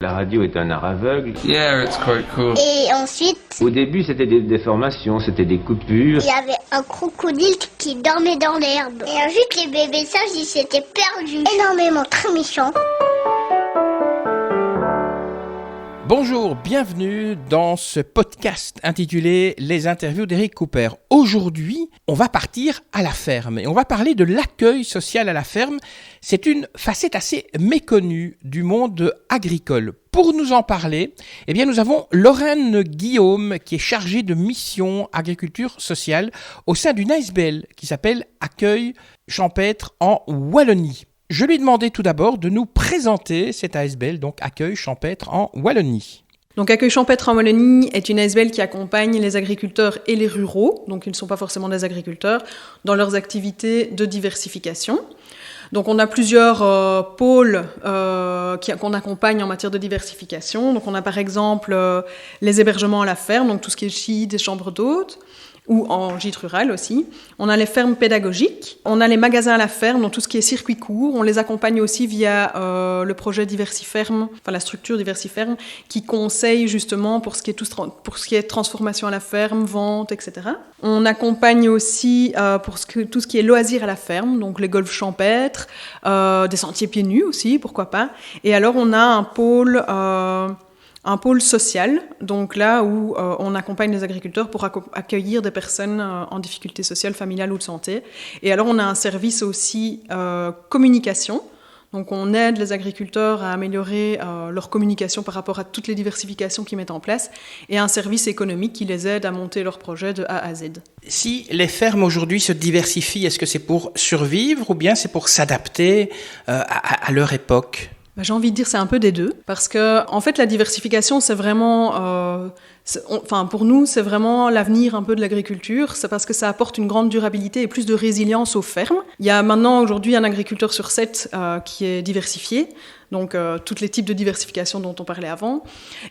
La radio est un art aveugle. Yeah, it's quite cool. Et ensuite, Au début, c'était des déformations, c'était des coupures. il y avait un crocodile qui dormait dans l'herbe. Et ensuite, les bébés sages, ils s'étaient perdus. Énormément, très méchants. Bonjour, bienvenue dans ce podcast intitulé Les interviews d'Eric Cooper. Aujourd'hui, on va partir à la ferme et on va parler de l'accueil social à la ferme. C'est une facette assez méconnue du monde agricole. Pour nous en parler, nous avons Lorraine Guillaume qui est chargée de mission agriculture sociale au sein d'une ASBL qui s'appelle Accueil Champêtre en Wallonie. Je lui ai demandé tout d'abord de nous présenter cette ASBL, donc Accueil Champêtre en Wallonie. Donc Accueil Champêtre en Wallonie est une ASBL qui accompagne les agriculteurs et les ruraux, donc ils ne sont pas forcément des agriculteurs, dans leurs activités de diversification. Donc on a plusieurs pôles qu'on accompagne en matière de diversification. Donc on a par exemple les hébergements à la ferme, donc tout ce qui est gîte, des chambres d'hôtes, ou en gîte rural aussi. On a les fermes pédagogiques, on a les magasins à la ferme, donc tout ce qui est circuit court. On les accompagne aussi via le projet Diversiferme, enfin la structure Diversiferme, qui conseille justement pour ce qui est transformation à la ferme, vente, etc. On accompagne aussi pour tout ce qui est loisirs à la ferme, donc les golfs champêtres, des sentiers pieds nus aussi, pourquoi pas. Et alors on a un pôle social, donc là où on accompagne les agriculteurs pour accueillir des personnes en difficulté sociale, familiale ou de santé. Et alors on a un service aussi communication, donc on aide les agriculteurs à améliorer leur communication par rapport à toutes les diversifications qu'ils mettent en place, et un service économique qui les aide à monter leurs projets de A à Z. Si les fermes aujourd'hui se diversifient, est-ce que c'est pour survivre ou bien c'est pour s'adapter à leur époque ? J'ai envie de dire c'est un peu des deux, parce que en fait la diversification c'est vraiment, pour nous c'est vraiment l'avenir un peu de l'agriculture, c'est parce que ça apporte une grande durabilité et plus de résilience aux fermes. Il y a maintenant aujourd'hui un agriculteur sur 7 qui est diversifié, donc tous les types de diversification dont on parlait avant,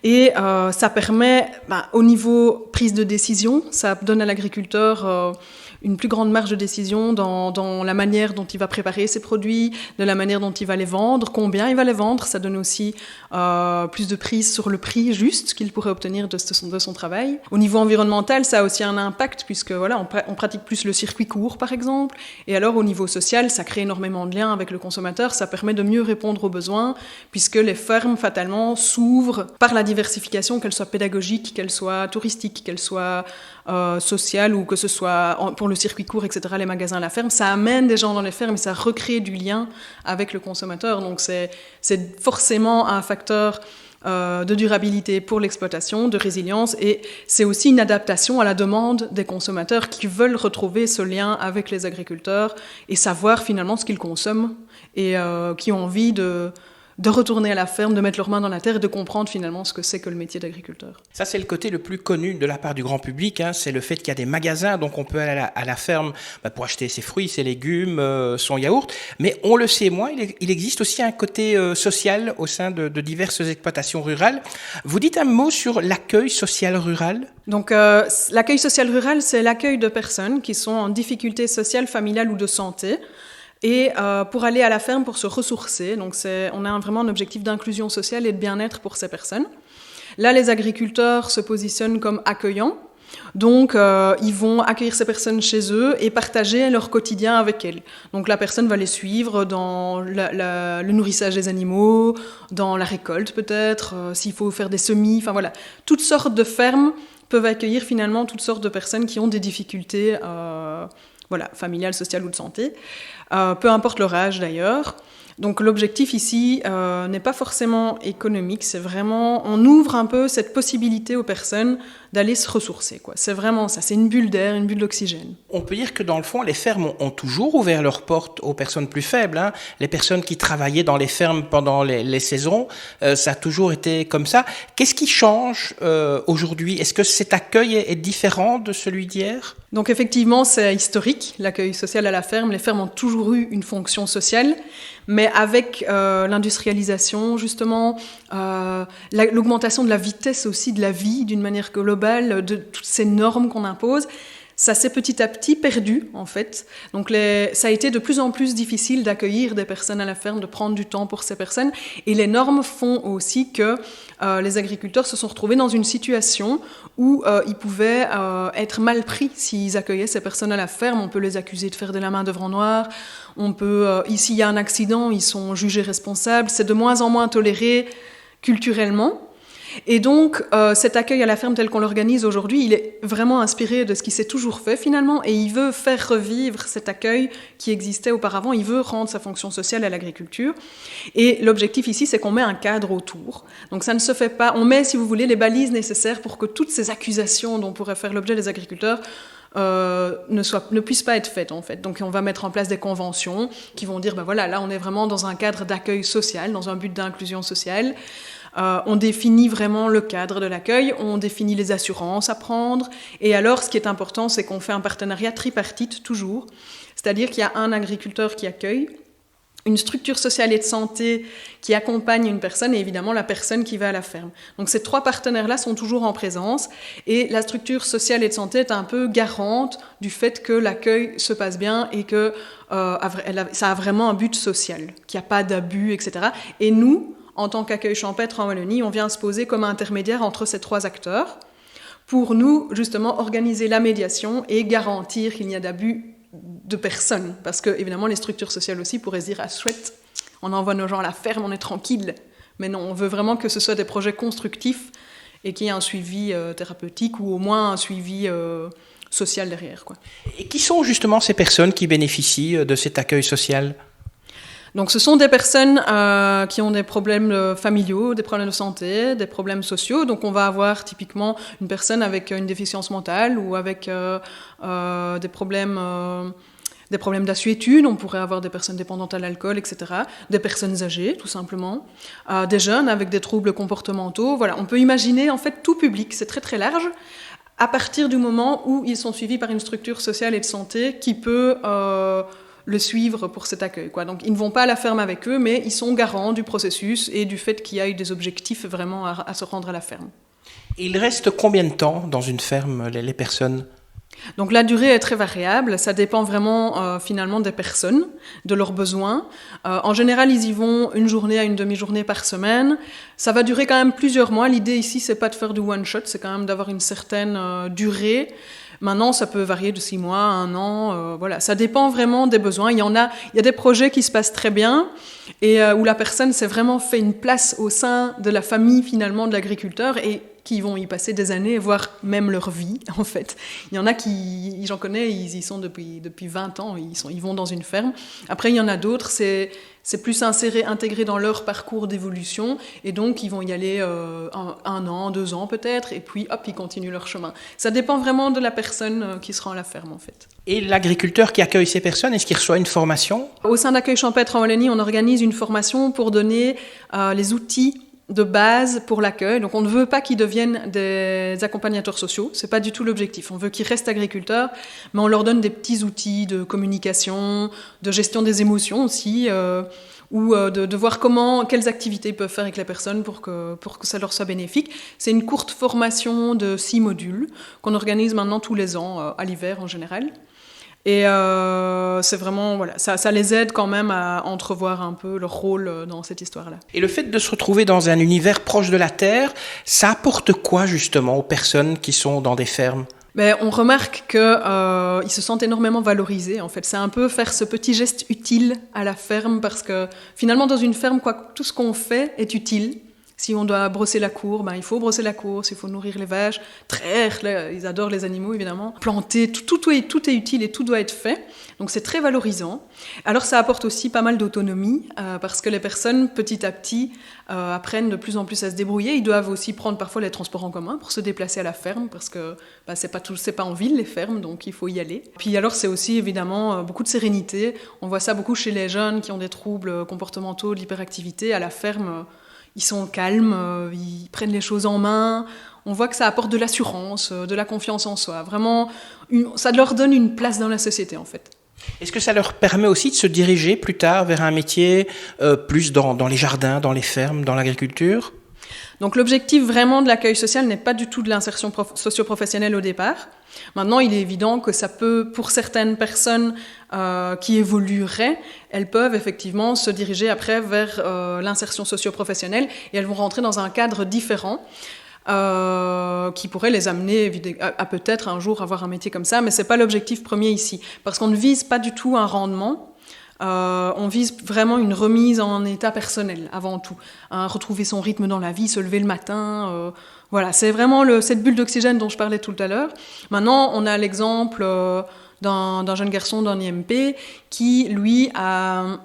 et ça permet au niveau prise de décision, ça donne à l'agriculteur une plus grande marge de décision dans la manière dont il va préparer ses produits, de la manière dont il va les vendre, combien il va les vendre. Ça donne aussi plus de prise sur le prix juste qu'il pourrait obtenir de son travail. Au niveau environnemental, ça a aussi un impact puisque on pratique plus le circuit court par exemple. Et alors au niveau social, ça crée énormément de liens avec le consommateur. Ça permet de mieux répondre aux besoins puisque les fermes fatalement s'ouvrent par la diversification, qu'elle soit pédagogique, qu'elle soit touristique, qu'elle soit sociale ou que ce soit pour le circuit court, etc., les magasins à la ferme, ça amène des gens dans les fermes et ça recrée du lien avec le consommateur. Donc c'est forcément un facteur de durabilité pour l'exploitation, de résilience, et c'est aussi une adaptation à la demande des consommateurs qui veulent retrouver ce lien avec les agriculteurs et savoir finalement ce qu'ils consomment et qui ont envie de retourner à la ferme, de mettre leurs mains dans la terre et de comprendre finalement ce que c'est que le métier d'agriculteur. Ça, c'est le côté le plus connu de la part du grand public, c'est le fait qu'il y a des magasins, donc on peut aller à la ferme pour acheter ses fruits, ses légumes, son yaourt, mais on le sait moins, il existe aussi un côté social au sein de diverses exploitations rurales. Vous dites un mot sur l'accueil social rural ? Donc l'accueil social rural, c'est l'accueil de personnes qui sont en difficulté sociale, familiale ou de santé, et pour aller à la ferme pour se ressourcer. Donc on a vraiment un objectif d'inclusion sociale et de bien-être pour ces personnes. Là, les agriculteurs se positionnent comme accueillants. Donc, ils vont accueillir ces personnes chez eux et partager leur quotidien avec elles. Donc, la personne va les suivre dans le nourrissage des animaux, dans la récolte peut-être, s'il faut faire des semis, enfin voilà. Toutes sortes de fermes peuvent accueillir finalement toutes sortes de personnes qui ont des difficultés familiales, sociales ou de santé. Peu importe leur âge d'ailleurs. Donc l'objectif ici n'est pas forcément économique, c'est vraiment, on ouvre un peu cette possibilité aux personnes d'aller se ressourcer, quoi. C'est vraiment ça, c'est une bulle d'air, une bulle d'oxygène. On peut dire que dans le fond, les fermes ont toujours ouvert leurs portes aux personnes plus faibles. Les personnes qui travaillaient dans les fermes pendant les saisons, ça a toujours été comme ça. Qu'est-ce qui change aujourd'hui ? Est-ce que cet accueil est différent de celui d'hier ? Donc effectivement, c'est historique, l'accueil social à la ferme. Les fermes ont toujours eu une fonction sociale, mais avec l'industrialisation, justement, l'augmentation de la vitesse aussi de la vie d'une manière globale, de toutes ces normes qu'on impose, ça s'est petit à petit perdu, en fait. Donc, ça a été de plus en plus difficile d'accueillir des personnes à la ferme, de prendre du temps pour ces personnes. Et les normes font aussi que les agriculteurs se sont retrouvés dans une situation où ils pouvaient être mal pris s'ils accueillaient ces personnes à la ferme. On peut les accuser de faire de la main-d'œuvre en noir. S'il y a un accident, ils sont jugés responsables. C'est de moins en moins toléré culturellement. Et donc, cet accueil à la ferme tel qu'on l'organise aujourd'hui, il est vraiment inspiré de ce qui s'est toujours fait finalement, et il veut faire revivre cet accueil qui existait auparavant, il veut rendre sa fonction sociale à l'agriculture. Et l'objectif ici, c'est qu'on met un cadre autour. Donc ça ne se fait pas, on met, si vous voulez, les balises nécessaires pour que toutes ces accusations dont pourraient faire l'objet les agriculteurs ne puissent pas être faites en fait. Donc on va mettre en place des conventions qui vont dire, voilà, là on est vraiment dans un cadre d'accueil social, dans un but d'inclusion sociale. On définit vraiment le cadre de l'accueil, on définit les assurances à prendre, et alors ce qui est important, c'est qu'on fait un partenariat tripartite toujours, c'est-à-dire qu'il y a un agriculteur qui accueille, une structure sociale et de santé qui accompagne une personne et évidemment la personne qui va à la ferme. Donc ces 3 partenaires-là sont toujours en présence et la structure sociale et de santé est un peu garante du fait que l'accueil se passe bien et que ça a vraiment un but social, qu'il n'y a pas d'abus, etc. Et nous, en tant qu'accueil champêtre en Wallonie, on vient se poser comme intermédiaire entre ces 3 acteurs pour nous, justement, organiser la médiation et garantir qu'il n'y a d'abus de personne. Parce que, évidemment, les structures sociales aussi pourraient se dire « Ah, chouette, on envoie nos gens à la ferme, on est tranquille. » Mais non, on veut vraiment que ce soit des projets constructifs et qu'il y ait un suivi thérapeutique ou au moins un suivi social derrière, quoi. Et qui sont justement ces personnes qui bénéficient de cet accueil social ? Donc ce sont des personnes qui ont des problèmes familiaux, des problèmes de santé, des problèmes sociaux. Donc on va avoir typiquement une personne avec une déficience mentale ou avec des problèmes d'assuétude. On pourrait avoir des personnes dépendantes à l'alcool, etc. Des personnes âgées, tout simplement. Des jeunes avec des troubles comportementaux. Voilà, on peut imaginer en fait tout public, c'est très très large, à partir du moment où ils sont suivis par une structure sociale et de santé qui peut le suivre pour cet accueil, quoi. Donc ils ne vont pas à la ferme avec eux, mais ils sont garants du processus et du fait qu'il y a eu des objectifs vraiment à se rendre à la ferme. Et il reste combien de temps dans une ferme, les personnes ? Donc la durée est très variable, ça dépend vraiment finalement des personnes, de leurs besoins. En général, ils y vont une journée à une demi-journée par semaine. Ça va durer quand même plusieurs mois. L'idée ici, c'est pas de faire du one-shot, c'est quand même d'avoir une certaine durée. Maintenant, ça peut varier de 6 mois à 1 an. Voilà, ça dépend vraiment des besoins. Il y a des projets qui se passent très bien et où la personne s'est vraiment fait une place au sein de la famille finalement de l'agriculteur et qui vont y passer des années, voire même leur vie, en fait. Il y en a qui, j'en connais, ils y sont depuis 20 ans, ils vont dans une ferme. Après, il y en a d'autres, c'est plus intégré dans leur parcours d'évolution, et donc ils vont y aller 1 an, 2 ans peut-être, et puis hop, ils continuent leur chemin. Ça dépend vraiment de la personne qui se rend à la ferme, en fait. Et l'agriculteur qui accueille ces personnes, est-ce qu'il reçoit une formation ? Au sein d'Accueil Champêtre en Wallonie, on organise une formation pour donner les outils de base pour l'accueil. Donc on ne veut pas qu'ils deviennent des accompagnateurs sociaux, c'est pas du tout l'objectif. On veut qu'ils restent agriculteurs, mais on leur donne des petits outils de communication, de gestion des émotions aussi, ou de voir quelles activités ils peuvent faire avec les personnes pour que ça leur soit bénéfique. C'est une courte formation de 6 modules qu'on organise maintenant tous les ans, à l'hiver en général. Et c'est vraiment, voilà, ça les aide quand même à entrevoir un peu leur rôle dans cette histoire-là. Et le fait de se retrouver dans un univers proche de la terre, ça apporte quoi justement aux personnes qui sont dans des fermes ? On remarque qu'ils se sentent énormément valorisés, en fait. C'est un peu faire ce petit geste utile à la ferme, parce que finalement, dans une ferme, tout ce qu'on fait est utile. Si on doit brosser la cour, il faut brosser la cour. S'il faut nourrir les vaches, traire, ils adorent les animaux évidemment. Planter, tout est utile et tout doit être fait. Donc c'est très valorisant. Alors ça apporte aussi pas mal d'autonomie parce que les personnes petit à petit apprennent de plus en plus à se débrouiller. Ils doivent aussi prendre parfois les transports en commun pour se déplacer à la ferme parce que c'est pas en ville les fermes, donc il faut y aller. Puis alors c'est aussi évidemment beaucoup de sérénité. On voit ça beaucoup chez les jeunes qui ont des troubles comportementaux, de l'hyperactivité. À la ferme, ils sont calmes, ils prennent les choses en main. On voit que ça apporte de l'assurance, de la confiance en soi. Vraiment, ça leur donne une place dans la société, en fait. Est-ce que ça leur permet aussi de se diriger plus tard vers un métier plus dans les jardins, dans les fermes, dans l'agriculture ? Donc l'objectif vraiment de l'accueil social n'est pas du tout de l'insertion socio-professionnelle au départ. Maintenant, il est évident que ça peut, pour certaines personnes qui évolueraient, elles peuvent effectivement se diriger après vers l'insertion socio-professionnelle et elles vont rentrer dans un cadre différent qui pourrait les amener à peut-être un jour avoir un métier comme ça, mais ce n'est pas l'objectif premier ici, parce qu'on ne vise pas du tout un rendement. On vise vraiment une remise en état personnel avant tout, retrouver son rythme dans la vie, se lever le matin, voilà, c'est vraiment cette bulle d'oxygène dont je parlais tout à l'heure. Maintenant, on a l'exemple d'un jeune garçon d'un IMP qui, lui, a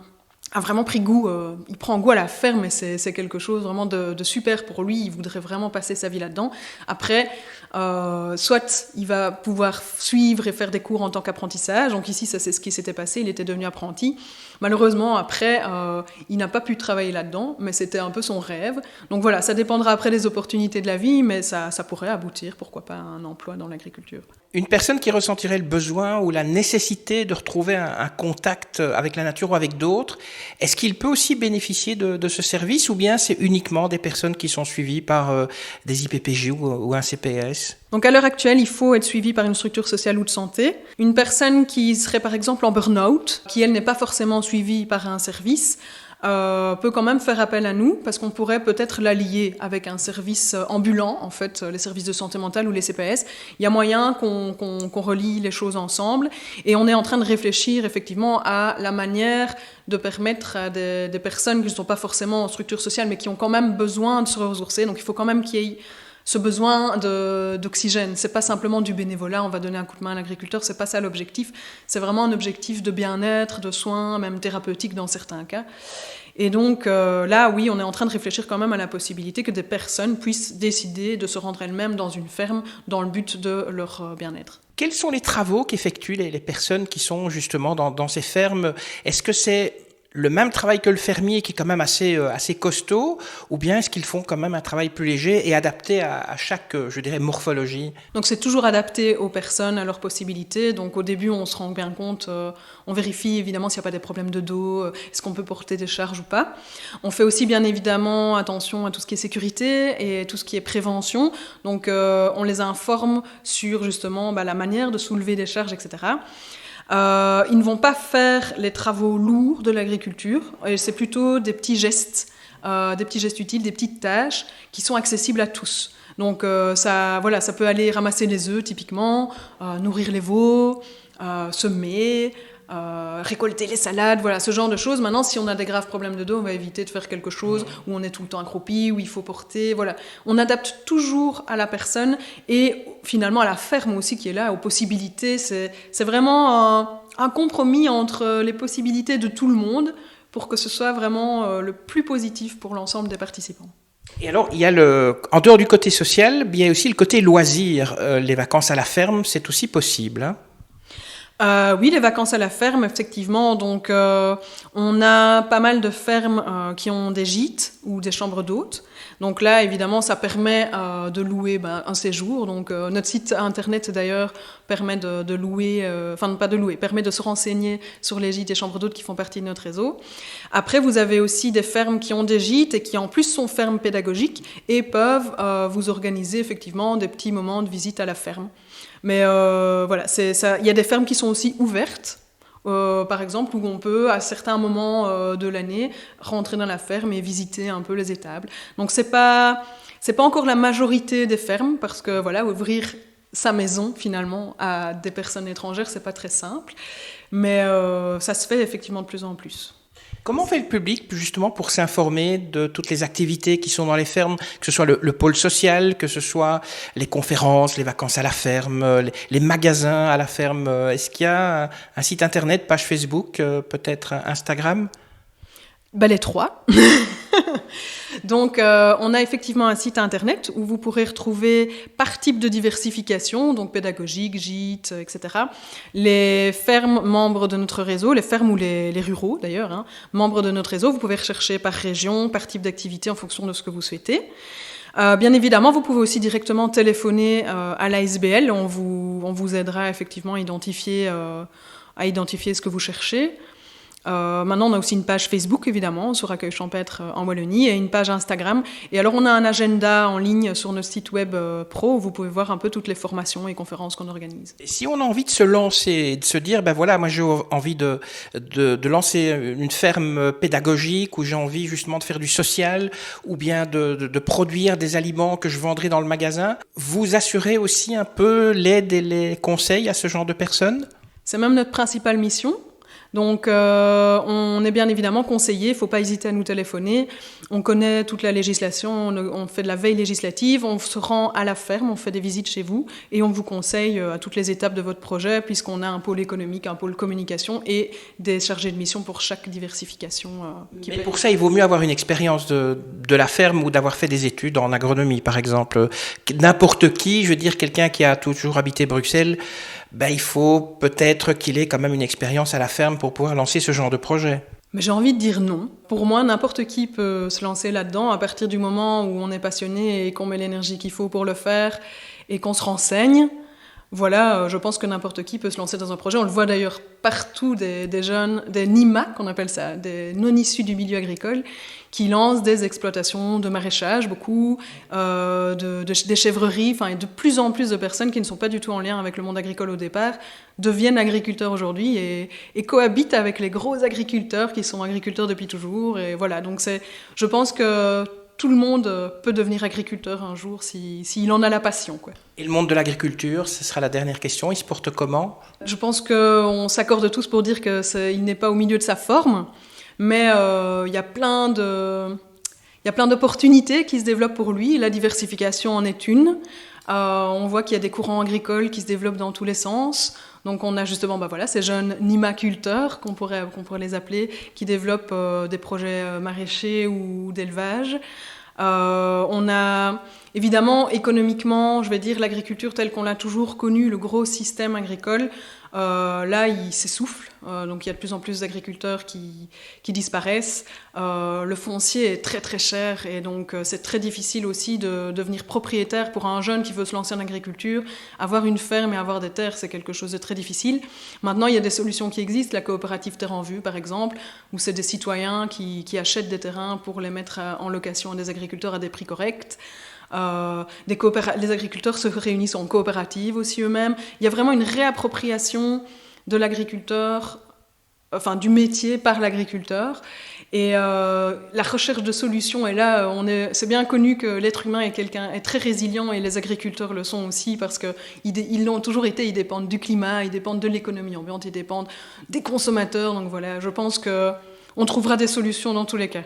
vraiment pris goût, il prend goût à la ferme et c'est quelque chose vraiment de super pour lui, il voudrait vraiment passer sa vie là-dedans. Après, soit il va pouvoir suivre et faire des cours en tant qu'apprentissage, donc ici ça c'est ce qui s'était passé, il était devenu apprenti. Malheureusement après, il n'a pas pu travailler là-dedans, mais c'était un peu son rêve. Donc voilà, ça dépendra après des opportunités de la vie, mais ça pourrait aboutir, pourquoi pas, à un emploi dans l'agriculture. Une personne qui ressentirait le besoin ou la nécessité de retrouver un contact avec la nature ou avec d'autres, est-ce qu'il peut aussi bénéficier de ce service ou bien c'est uniquement des personnes qui sont suivies par des IPPJ ou un CPS ? Donc à l'heure actuelle, il faut être suivi par une structure sociale ou de santé. Une personne qui serait par exemple en burn-out, qui elle n'est pas forcément suivie par un service, peut quand même faire appel à nous parce qu'on pourrait peut-être la lier avec un service ambulant, en fait, les services de santé mentale ou les CPS. Il y a moyen qu'on relie les choses ensemble et on est en train de réfléchir effectivement à la manière de permettre à des personnes qui ne sont pas forcément en structure sociale mais qui ont quand même besoin de se ressourcer. Donc il faut quand même qu'il y ait ce besoin d'oxygène. C'est pas simplement du bénévolat, on va donner un coup de main à l'agriculteur, c'est pas ça l'objectif. C'est vraiment un objectif de bien-être, de soins, même thérapeutique dans certains cas. Et donc là, oui, on est en train de réfléchir quand même à la possibilité que des personnes puissent décider de se rendre elles-mêmes dans une ferme dans le but de leur bien-être. Quels sont les travaux qu'effectuent les personnes qui sont justement dans ces fermes ? Est-ce que c'est le même travail que le fermier qui est quand même assez costaud, ou bien est-ce qu'ils font quand même un travail plus léger et adapté à chaque, je dirais, morphologie ? Donc c'est toujours adapté aux personnes, à leurs possibilités. Donc au début, on se rend bien compte, on vérifie évidemment s'il n'y a pas des problèmes de dos, est-ce qu'on peut porter des charges ou pas. On fait aussi bien évidemment attention à tout ce qui est sécurité et tout ce qui est prévention. Donc on les informe sur justement la manière de soulever des charges, etc. Ils ne vont pas faire les travaux lourds de l'agriculture, et c'est plutôt des petits gestes utiles, des petites tâches qui sont accessibles à tous. Donc ça peut aller ramasser les œufs typiquement, nourrir les veaux, semer, récolter les salades, voilà, ce genre de choses. Maintenant, si on a des graves problèmes de dos, on va éviter de faire quelque chose où on est tout le temps accroupi, où il faut porter, voilà. On adapte toujours à la personne et finalement à la ferme aussi qui est là, aux possibilités. C'est vraiment un compromis entre les possibilités de tout le monde pour que ce soit vraiment le plus positif pour l'ensemble des participants. Et alors, il y a en dehors du côté social, il y a aussi le côté loisir. Les vacances à la ferme, c'est aussi possible, hein ? Oui, les vacances à la ferme, effectivement. Donc, on a pas mal de fermes qui ont des gîtes ou des chambres d'hôtes. Donc là, évidemment, ça permet de louer un séjour. Donc, notre site internet, d'ailleurs, permet de louer, permet de se renseigner sur les gîtes et chambres d'hôtes qui font partie de notre réseau. Après, vous avez aussi des fermes qui ont des gîtes et qui, en plus, sont fermes pédagogiques et peuvent vous organiser, effectivement, des petits moments de visite à la ferme. Mais voilà, il y a des fermes qui sont aussi ouvertes, par exemple, où on peut, à certains moments de l'année, rentrer dans la ferme et visiter un peu les étables. Donc, c'est pas encore la majorité des fermes, parce que voilà, ouvrir sa maison, finalement, à des personnes étrangères, c'est pas très simple. Mais ça se fait effectivement de plus en plus. Comment fait le public justement pour s'informer de toutes les activités qui sont dans les fermes, que ce soit le pôle social, que ce soit les conférences, les vacances à la ferme, les magasins à la ferme? Est-ce qu'il y a un site internet, page Facebook, peut-être Instagram? Les trois. Donc, on a effectivement un site internet où vous pourrez retrouver par type de diversification, donc pédagogique, gîte, etc. Les fermes membres de notre réseau, les fermes ou les ruraux d'ailleurs, membres de notre réseau, vous pouvez rechercher par région, par type d'activité en fonction de ce que vous souhaitez. Bien évidemment, vous pouvez aussi directement téléphoner à l'ASBL, on vous aidera effectivement à identifier ce que vous cherchez. Maintenant, on a aussi une page Facebook, évidemment, sur Accueil Champêtre en Wallonie, et une page Instagram. Et alors, on a un agenda en ligne sur notre site web pro, où vous pouvez voir un peu toutes les formations et conférences qu'on organise. Et si on a envie de se lancer, de se dire, ben voilà, moi j'ai envie de lancer une ferme pédagogique, où j'ai envie justement de faire du social, ou bien de produire des aliments que je vendrai dans le magasin, vous assurez aussi un peu l'aide et les conseils à ce genre de personnes ? C'est même notre principale mission. Donc, on est bien évidemment conseillé, il ne faut pas hésiter à nous téléphoner. On connaît toute la législation, on fait de la veille législative, on se rend à la ferme, on fait des visites chez vous et on vous conseille à toutes les étapes de votre projet, puisqu'on a un pôle économique, un pôle communication et des chargés de mission pour chaque diversification. Mais pour ça, il vaut mieux avoir une expérience de la ferme ou d'avoir fait des études en agronomie, par exemple. N'importe qui, je veux dire, quelqu'un qui a toujours habité Bruxelles, il faut peut-être qu'il ait quand même une expérience à la ferme pour pouvoir lancer ce genre de projet. Mais j'ai envie de dire non. Pour moi, n'importe qui peut se lancer là-dedans à partir du moment où on est passionné et qu'on met l'énergie qu'il faut pour le faire et qu'on se renseigne. Voilà, je pense que n'importe qui peut se lancer dans un projet. On le voit d'ailleurs partout, des jeunes, des NIMA, qu'on appelle ça, des non-issus du milieu agricole, qui lancent des exploitations de maraîchage, beaucoup, des chèvreries, et de plus en plus de personnes qui ne sont pas du tout en lien avec le monde agricole au départ, deviennent agriculteurs aujourd'hui et cohabitent avec les gros agriculteurs qui sont agriculteurs depuis toujours. Et voilà, donc je pense que tout le monde peut devenir agriculteur un jour s'il en a la passion, quoi. Et le monde de l'agriculture, ce sera la dernière question, il se porte comment ? Je pense qu'on s'accorde tous pour dire qu'il n'est pas au milieu de sa forme, mais il y a plein d'opportunités qui se développent pour lui. La diversification en est une. On voit qu'il y a des courants agricoles qui se développent dans tous les sens. Donc on a justement ces jeunes nimaculteurs, qu'on pourrait les appeler, qui développent des projets maraîchers ou d'élevage. On a évidemment économiquement, je vais dire, l'agriculture telle qu'on l'a toujours connue, le gros système agricole. Là, il s'essouffle, donc il y a de plus en plus d'agriculteurs qui disparaissent. Le foncier est très très cher et donc c'est très difficile aussi de devenir propriétaire pour un jeune qui veut se lancer en agriculture. Avoir une ferme et avoir des terres, c'est quelque chose de très difficile. Maintenant, il y a des solutions qui existent, la coopérative Terre en Vue par exemple, où c'est des citoyens qui achètent des terrains pour les mettre en location à des agriculteurs à des prix corrects. Les agriculteurs se réunissent en coopérative aussi eux-mêmes. Il y a vraiment une réappropriation de l'agriculteur, du métier par l'agriculteur. Et la recherche de solutions est là. C'est bien connu que l'être humain est très résilient et les agriculteurs le sont aussi parce qu'ils l'ont toujours été. Ils dépendent du climat, ils dépendent de l'économie ambiante, ils dépendent des consommateurs. Donc voilà, je pense qu'on trouvera des solutions dans tous les cas.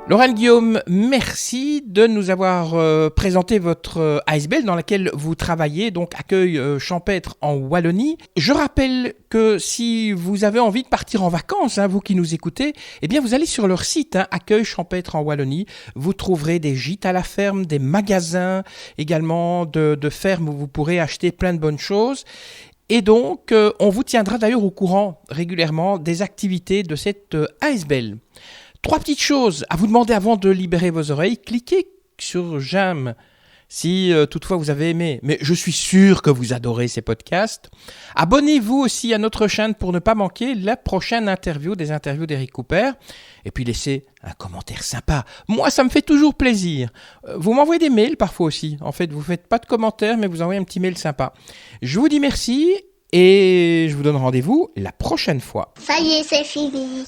Laurent Guillaume, merci de nous avoir présenté votre ASBL dans laquelle vous travaillez, donc Accueil Champêtre en Wallonie. Je rappelle que si vous avez envie de partir en vacances, vous qui nous écoutez, eh bien vous allez sur leur site, Accueil Champêtre en Wallonie. Vous trouverez des gîtes à la ferme, des magasins également de fermes où vous pourrez acheter plein de bonnes choses. Et donc, on vous tiendra d'ailleurs au courant régulièrement des activités de cette ASBL. 3 petites choses à vous demander avant de libérer vos oreilles. Cliquez sur j'aime si toutefois vous avez aimé, mais je suis sûr que vous adorez ces podcasts. Abonnez-vous aussi à notre chaîne pour ne pas manquer la prochaine interview des interviews d'Eric Cooper. Et puis laissez un commentaire sympa. Moi, ça me fait toujours plaisir. Vous m'envoyez des mails parfois aussi. En fait, vous ne faites pas de commentaires, mais vous envoyez un petit mail sympa. Je vous dis merci et je vous donne rendez-vous la prochaine fois. Ça y est, c'est fini.